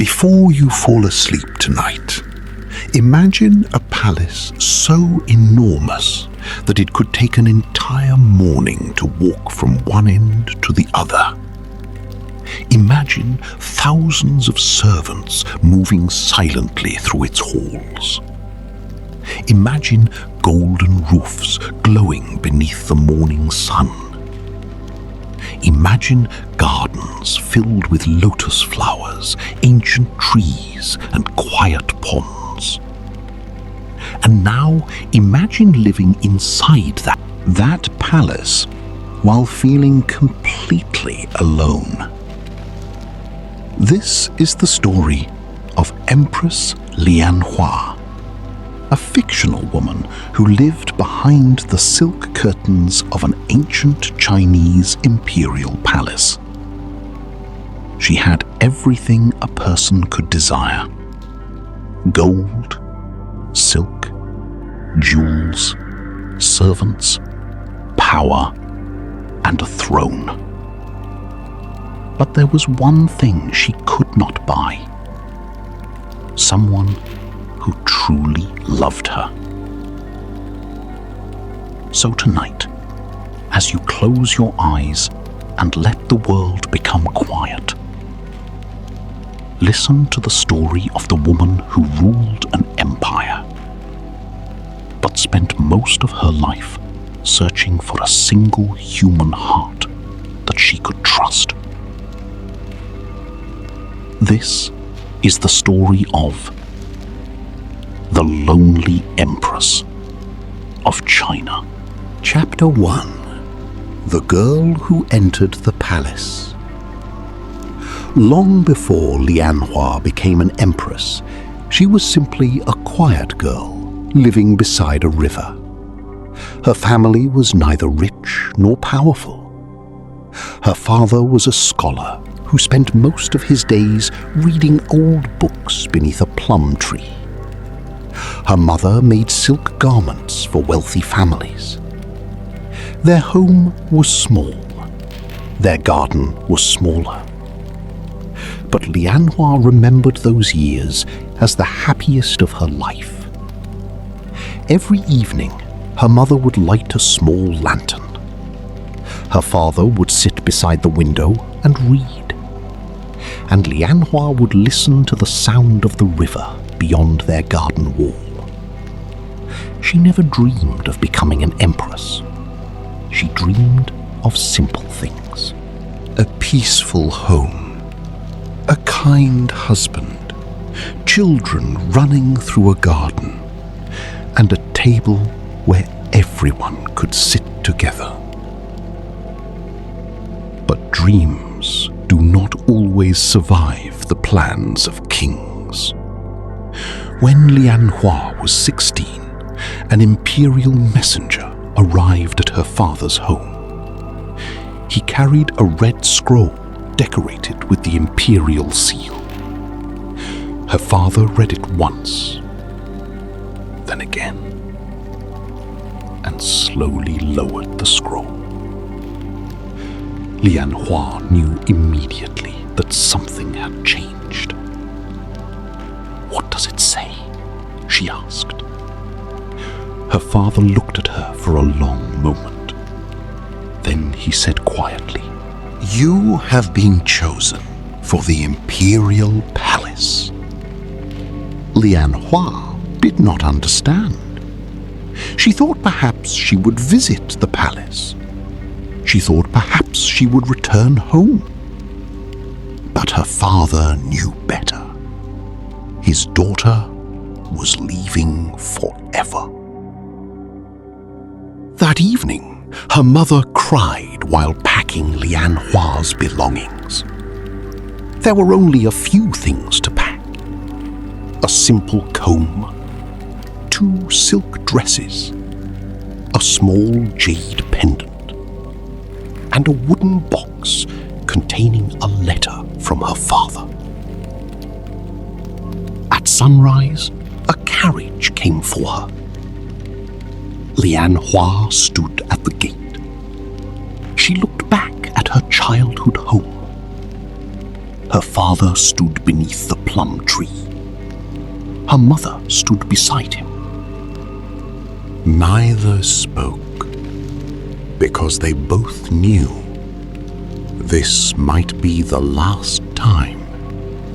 Before you fall asleep tonight, imagine a palace so enormous that it could take an entire morning to walk from one end to the other. Imagine thousands of servants moving silently through its halls. Imagine golden roofs glowing beneath the morning sun. Imagine gardens filled with lotus flowers, ancient trees, and quiet ponds. And now imagine living inside that palace while feeling completely alone. This is the story of Empress Lianhua, a fictional woman who lived behind the silk curtains of an ancient Chinese imperial palace. She had everything a person could desire: gold, silk, jewels, servants, power, and a throne. But there was one thing she could not buy: someone who truly loved her. So tonight, as you close your eyes and let the world become quiet, listen to the story of the woman who ruled an empire, but spent most of her life searching for a single human heart that she could trust. This is the story of the Lonely Empress of China. Chapter 1. The Girl Who Entered the Palace. Long before Lianhua became an empress, she was simply a quiet girl living beside a river. Her family was neither rich nor powerful. Her father was a scholar who spent most of his days reading old books beneath a plum tree. Her mother made silk garments for wealthy families. Their home was small. Their garden was smaller. But Lianhua remembered those years as the happiest of her life. Every evening, her mother would light a small lantern. Her father would sit beside the window and read. And Lianhua would listen to the sound of the river beyond their garden wall. She never dreamed of becoming an empress. She dreamed of simple things: a peaceful home, a kind husband, children running through a garden, and a table where everyone could sit together. But dreams do not always survive the plans of kings. When Lianhua was 16, an imperial messenger arrived at her father's home. He carried a red scroll decorated with the imperial seal. Her father read it once, then again, and slowly lowered the scroll. Lianhua knew immediately that something had changed. "What does it say?" she asked. Her father looked at her for a long moment. Then he said quietly, "You have been chosen for the imperial palace." Lianhua did not understand. She thought perhaps she would visit the palace. She thought perhaps she would return home. But her father knew better. His daughter was leaving forever. That evening, her mother cried while packing Lianhua's belongings. There were only a few things to pack: a simple comb, 2 silk dresses, a small jade pendant, and a wooden box containing a letter from her father. At sunrise, a carriage came for her. Lianhua stood at the gate. She looked back at her childhood home. Her father stood beneath the plum tree. Her mother stood beside him. Neither spoke, because they both knew this might be the last time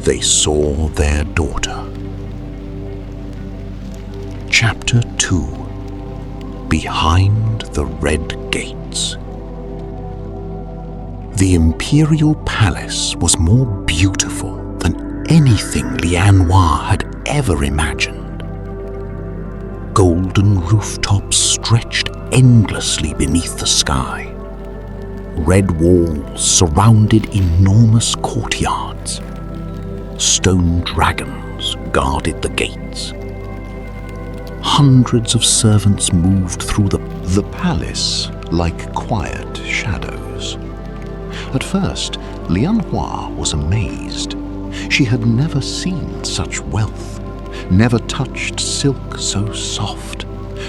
they saw their daughter. Chapter 2: Behind the Red Gates. The imperial palace was more beautiful than anything Lian Hua had ever imagined. Golden rooftops stretched endlessly beneath the sky. Red walls surrounded enormous courtyards. Stone dragons guarded the gates. Hundreds of servants moved through the palace like quiet shadows. At first, Lian Hua was amazed. She had never seen such wealth, never touched silk so soft,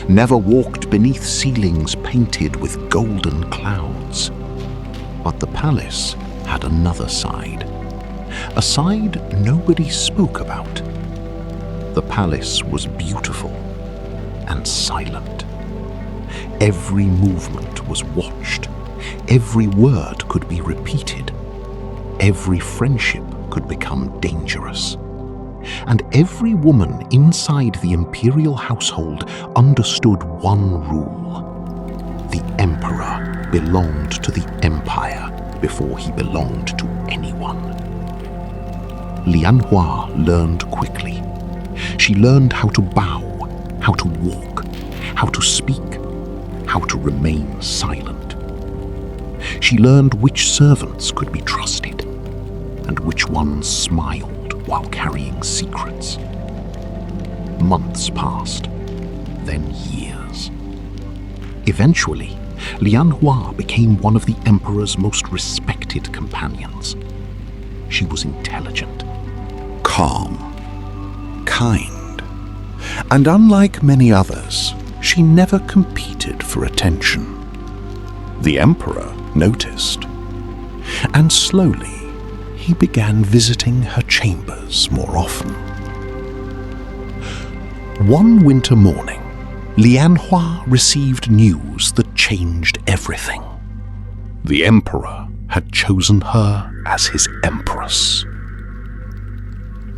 never walked beneath ceilings painted with golden clouds. But the palace had another side, a side nobody spoke about. The palace was beautiful and silent. Every movement was watched. Every word could be repeated. Every friendship could become dangerous. And every woman inside the imperial household understood one rule. The emperor belonged to the empire before he belonged to anyone. Lian Hua learned quickly. She learned how to bow, how to walk, how to speak, how to remain silent. She learned which servants could be trusted and which ones smiled while carrying secrets. Months passed, then years. Eventually, Lian Hua became one of the emperor's most respected companions. She was intelligent, calm, kind, and unlike many others, she never competed for attention. The emperor noticed, and slowly he began visiting her chambers more often. One winter morning, Lian Hua received news that changed everything. The emperor had chosen her as his empress.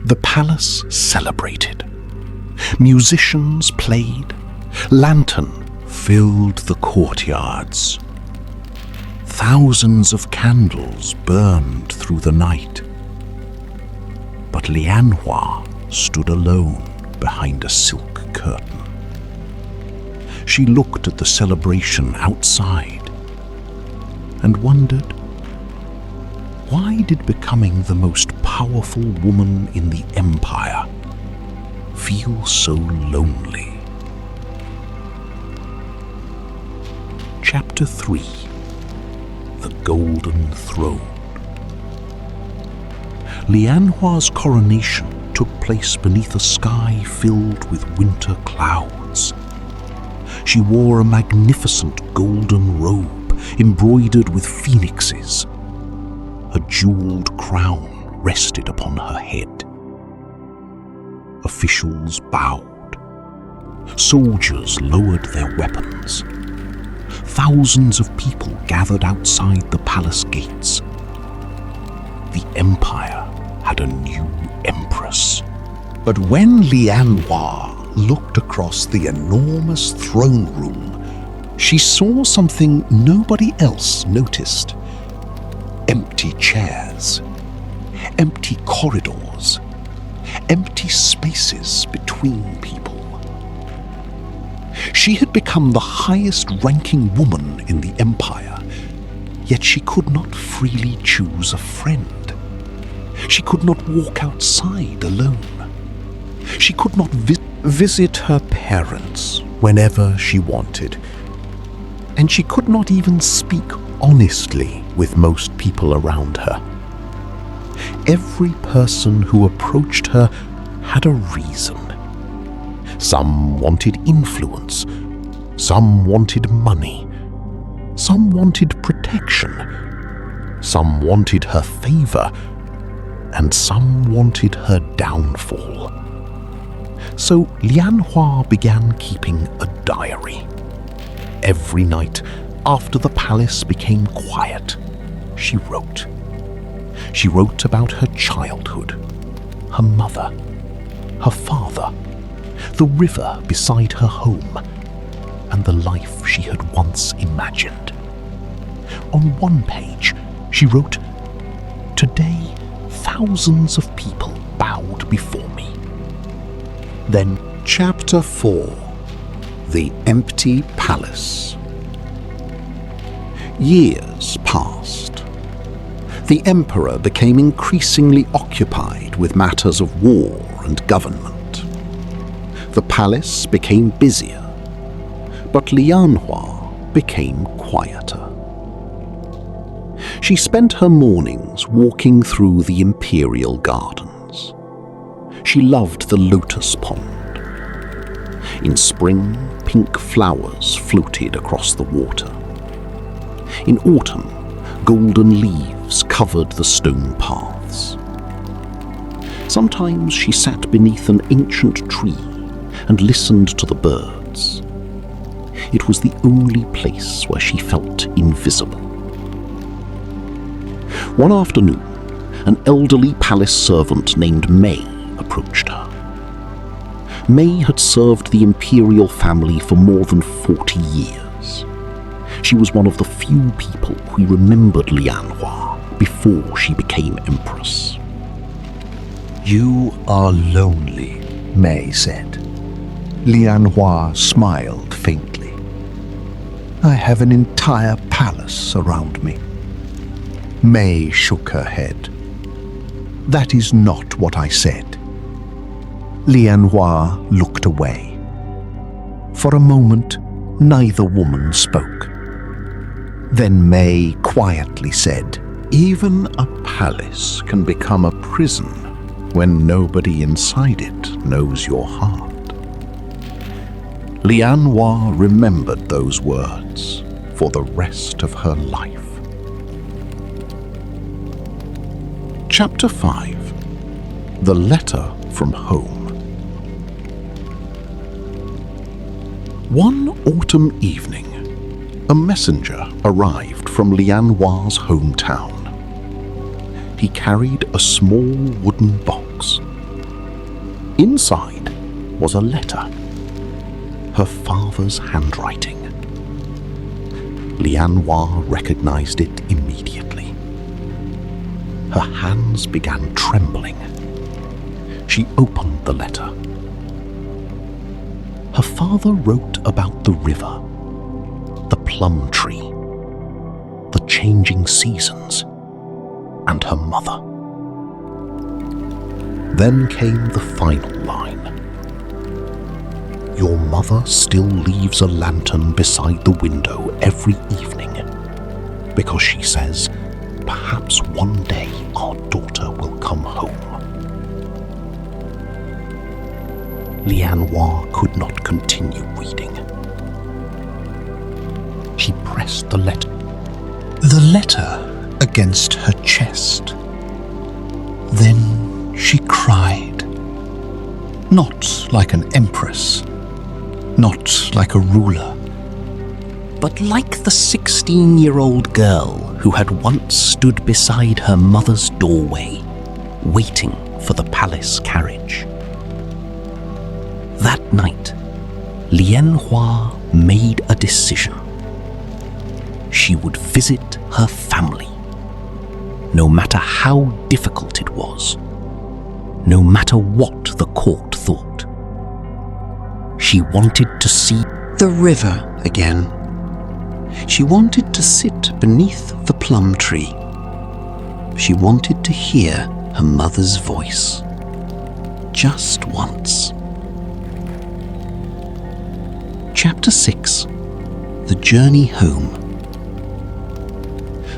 The palace celebrated. Musicians played. Lantern filled the courtyards. Thousands of candles burned through the night. But Lian Hua stood alone behind a silk curtain. She looked at the celebration outside and wondered, why did becoming the most powerful woman in the empire feel so lonely? Chapter 3: The Golden Throne. Lian Hua's coronation took place beneath a sky filled with winter clouds. She wore a magnificent golden robe embroidered with phoenixes. A jeweled crown rested upon her head. Officials bowed. Soldiers lowered their weapons. Thousands of people gathered outside the palace gates. The empire had a new empress. But when Lian Hua looked across the enormous throne room, she saw something nobody else noticed. Empty chairs, empty corridors, empty spaces between people. She had become the highest-ranking woman in the empire, yet she could not freely choose a friend. She could not walk outside alone. She could not visit her parents whenever she wanted. And she could not even speak honestly with most people around her. Every person who approached her had a reason. Some wanted influence, some wanted money, some wanted protection, some wanted her favor, and some wanted her downfall. So Lianhua began keeping a diary. Every night, after the palace became quiet, she wrote. She wrote about her childhood, her mother, her father, the river beside her home, and the life she had once imagined. On one page, she wrote, "Today, thousands of people bowed before me." Then, Chapter 4: The Empty Palace. Years passed. The emperor became increasingly occupied with matters of war and government. The palace became busier, but Lianhua became quieter. She spent her mornings walking through the imperial gardens. She loved the lotus pond. In spring, pink flowers floated across the water. In autumn, golden leaves covered the stone paths. Sometimes she sat beneath an ancient tree and listened to the birds. It was the only place where she felt invisible. One afternoon, an elderly palace servant named May approached her. May had served the imperial family for more than 40 years. She was one of the few people who remembered Lianhua before she became empress. "You are lonely," May said. Lianhua smiled faintly. "I have an entire palace around me." May shook her head. "That is not what I said." Lianhua looked away. For a moment, neither woman spoke. Then May quietly said, "Even a palace can become a prison when nobody inside it knows your heart." Lianhua remembered those words for the rest of her life. Chapter 5: The Letter from Home. One autumn evening, a messenger arrived from Lianhua's hometown. He carried a small wooden box. Inside was a letter, her father's handwriting. Lianhua recognized it immediately. Her hands began trembling. She opened the letter. Her father wrote about the river, the plum tree, the changing seasons, and her mother. Then came the final line. "Your mother still leaves a lantern beside the window every evening because she says, perhaps one day our daughter will come home." Lianhua could not continue reading. She pressed the letter against her chest. Then she cried. Not like an empress, not like a ruler, but like the 16-year-old girl who had once stood beside her mother's doorway, waiting for the palace carriage. That night, Lianhua made a decision. She would visit her family, no matter how difficult it was, no matter what the court thought. She wanted to see the river again. She wanted to sit beneath the plum tree. She wanted to hear her mother's voice, just once. Chapter 6: The Journey Home.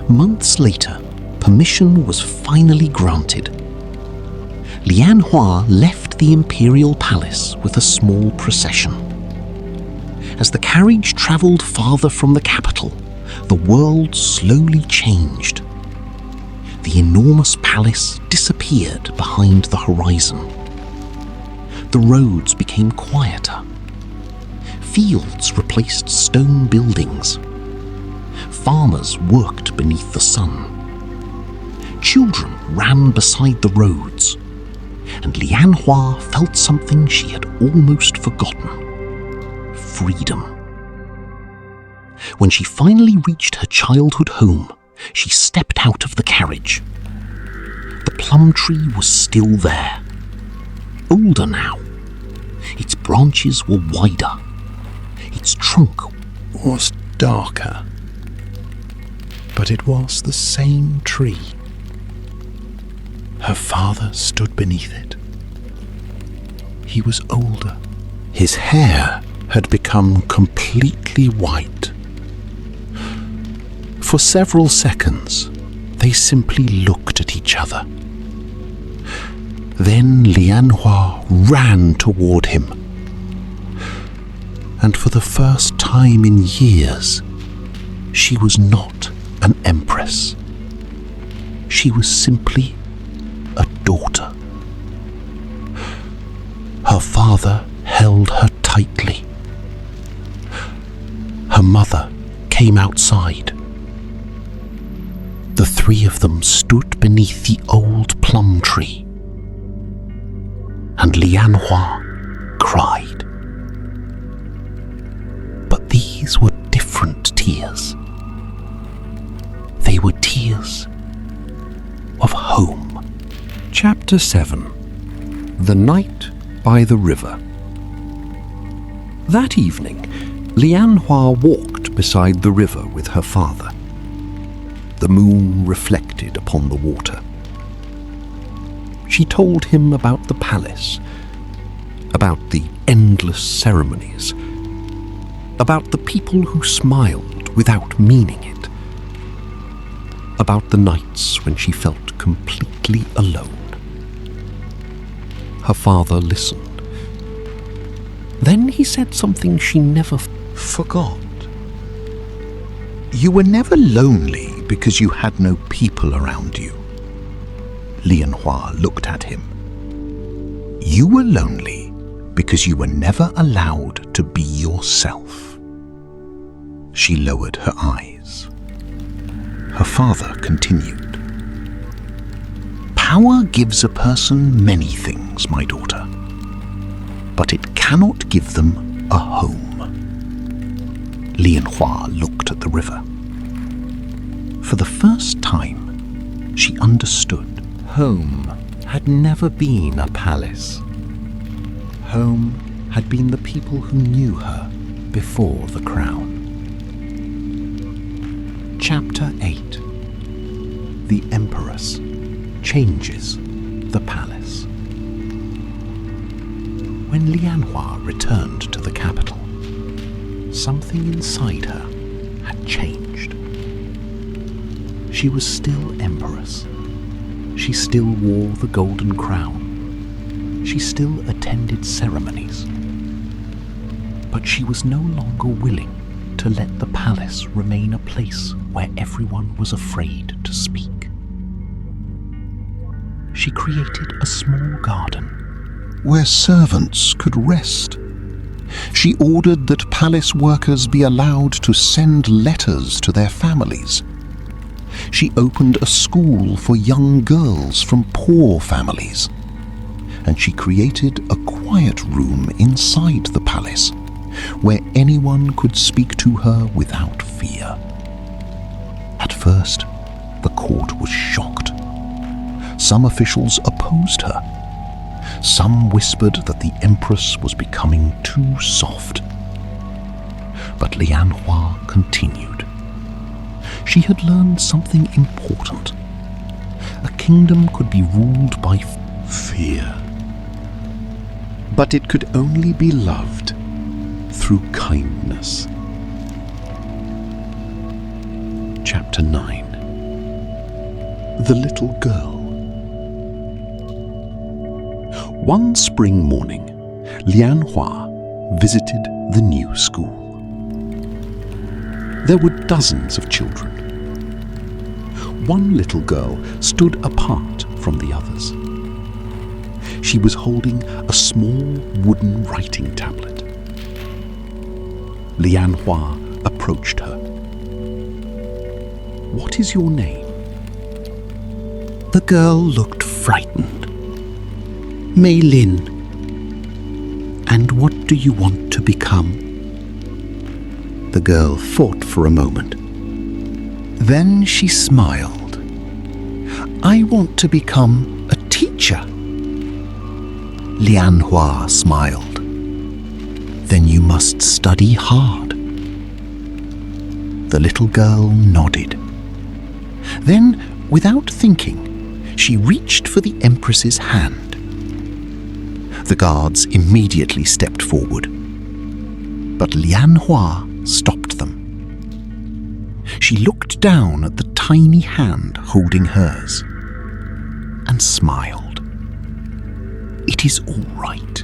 Months later, permission was finally granted. Lianhua left the imperial palace with a small procession. As the carriage travelled farther from the capital, the world slowly changed. the enormous palace disappeared behind the horizon. The roads became quieter. Fields replaced stone buildings. Farmers worked beneath the sun. Children ran beside the roads, and Lianhua felt something she had almost forgotten: freedom. When she finally reached her childhood home, she stepped out of the carriage. The plum tree was still there, older now. Its branches were wider. Its trunk Was darker, but it was the same tree. Her father stood beneath it. He was older. His hair had become completely white. For several seconds, they simply looked at each other. Then Lianhua ran toward him. And for the first time in years, she was not an empress. She was simply a daughter. Her father held her tightly. Her mother came outside. The three of them stood beneath the old plum tree, and Lianhua cried. But these were different tears. They were tears of home. Chapter 7. The Night by the River. That evening, Lianhua walked beside the river with her father. The moon reflected upon the water. She told him about the palace, about the endless ceremonies, about the people who smiled without meaning it, about the nights when she felt completely alone. Her father listened. Then he said something she never forgot. You were never lonely because you had no people around you. Lianhua looked at him. You were lonely because you were never allowed to be yourself. She lowered her eyes. Her father continued. Power gives a person many things, my daughter, but it cannot give them a home. Lianhua looked at the river. For the first time, she understood. Home had never been a palace. Home had been the people who knew her before the crown. Chapter 8. The Empress changes the palace. When Lianhua returned to the capital, something inside her had changed. She was still empress. She still wore the golden crown. She still attended ceremonies. But she was no longer willing to let the palace remain a place where everyone was afraid to speak. She created a small garden where servants could rest. She ordered that palace workers be allowed to send letters to their families. She opened a school for young girls from poor families. And she created a quiet room inside the palace where anyone could speak to her without fear. At first, the court was shocked. Some officials opposed her. Some whispered that the empress was becoming too soft. But Lianhua continued. She had learned something important. A kingdom could be ruled by fear, but it could only be loved through kindness. Chapter 9. The Little Girl. One spring morning, Lianhua visited the new school. There were dozens of children. One little girl stood apart from the others. She was holding a small wooden writing tablet. Lianhua approached her. "What is your name?" The girl looked frightened. "Mei Lin. And what do you want to become?" The girl thought for a moment. Then she smiled. "I want to become a teacher." Lianhua smiled. "Then you must study hard." The little girl nodded. Then, without thinking, she reached for the Empress's hand. The guards immediately stepped forward, but Lianhua stopped them. She looked down at the tiny hand holding hers and smiled. "It is all right."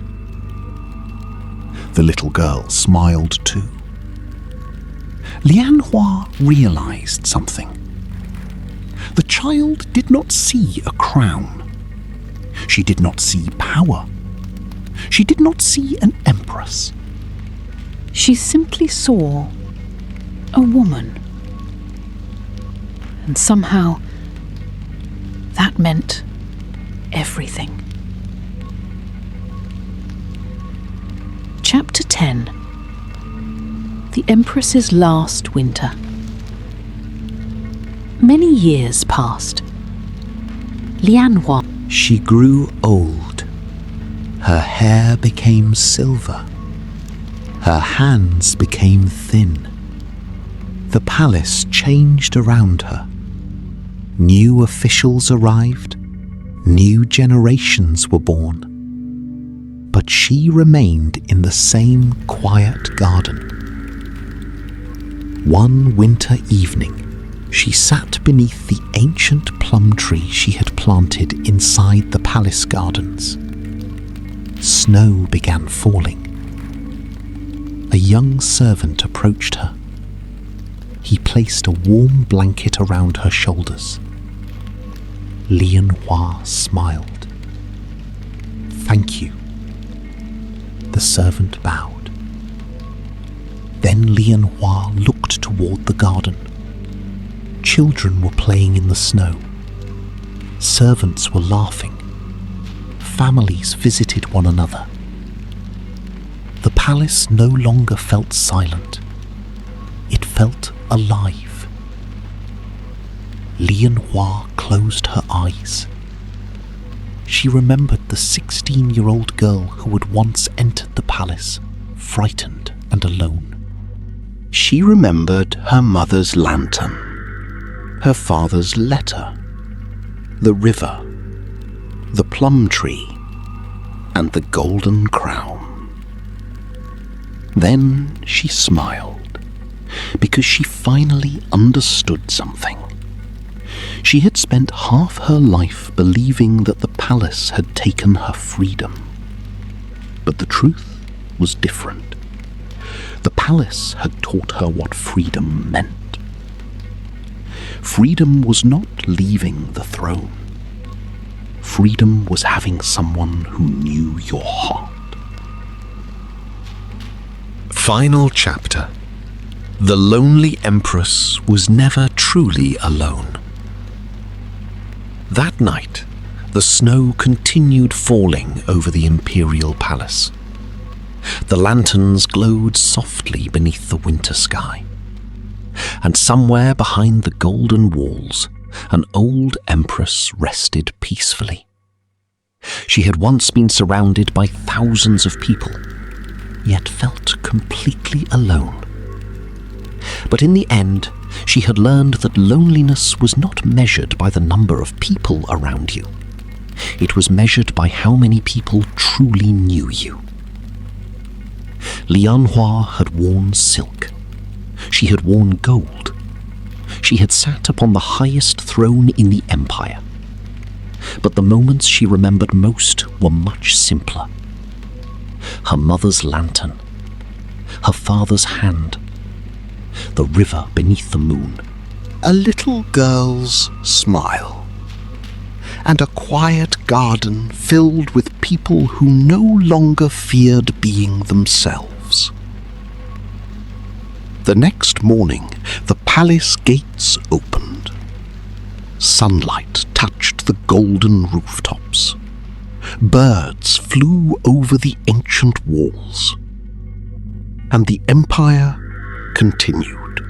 The little girl smiled too. Lianhua realized something. The child did not see a crown. She did not see power. She did not see an empress. She simply saw a woman. And somehow that meant everything. Chapter 10. The Empress's Last Winter. Many years passed. Lianhua. She grew old. Her hair became silver. Her hands became thin. The palace changed around her. New officials arrived. New generations were born. But she remained in the same quiet garden. One winter evening, she sat beneath the ancient plum tree she had planted inside the palace gardens. Snow began falling. A young servant approached her. He placed a warm blanket around her shoulders. Lianhua smiled. "Thank you." The servant bowed. Then Lianhua looked toward the garden. Children were playing in the snow. Servants were laughing. Families visited one another. The palace no longer felt silent. It felt alive. Lianhua closed her eyes. She remembered the 16-year-old girl who had once entered the palace, frightened and alone. She remembered her mother's lantern, her father's letter, the river, the plum tree, and the golden crown. Then she smiled, because she finally understood something. She had spent half her life believing that the palace had taken her freedom. But the truth was different. The palace had taught her what freedom meant. Freedom was not leaving the throne. Freedom was having someone who knew your heart. Final chapter. The lonely empress was never truly alone. That night, the snow continued falling over the imperial palace. The lanterns glowed softly beneath the winter sky. And somewhere behind the golden walls, an old empress rested peacefully. She had once been surrounded by thousands of people, yet felt completely alone. But in the end, she had learned that loneliness was not measured by the number of people around you. It was measured by how many people truly knew you. Lianhua had worn silk. She had worn gold. She had sat upon the highest throne in the empire. But the moments she remembered most were much simpler. Her mother's lantern, her father's hand, the river beneath the moon, a little girl's smile, and a quiet garden filled with people who no longer feared being themselves. The next morning, the palace gates opened. Sunlight touched the golden rooftops. Birds flew over the ancient walls. And the empire continued.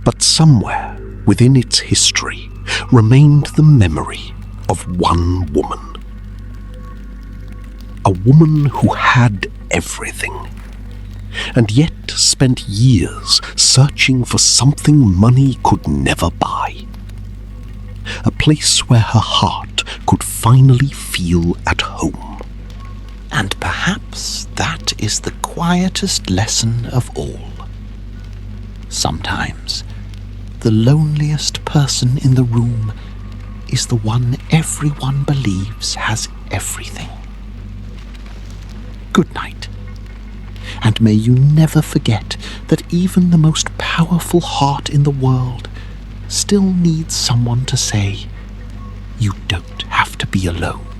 But somewhere within its history remained the memory of one woman. A woman who had everything, and yet spent years searching for something money could never buy. A place where her heart could finally feel at home. And perhaps that is the quietest lesson of all. Sometimes, the loneliest person in the room is the one everyone believes has everything. Good night. And may you never forget that even the most powerful heart in the world still needs someone to say, "You don't have to be alone."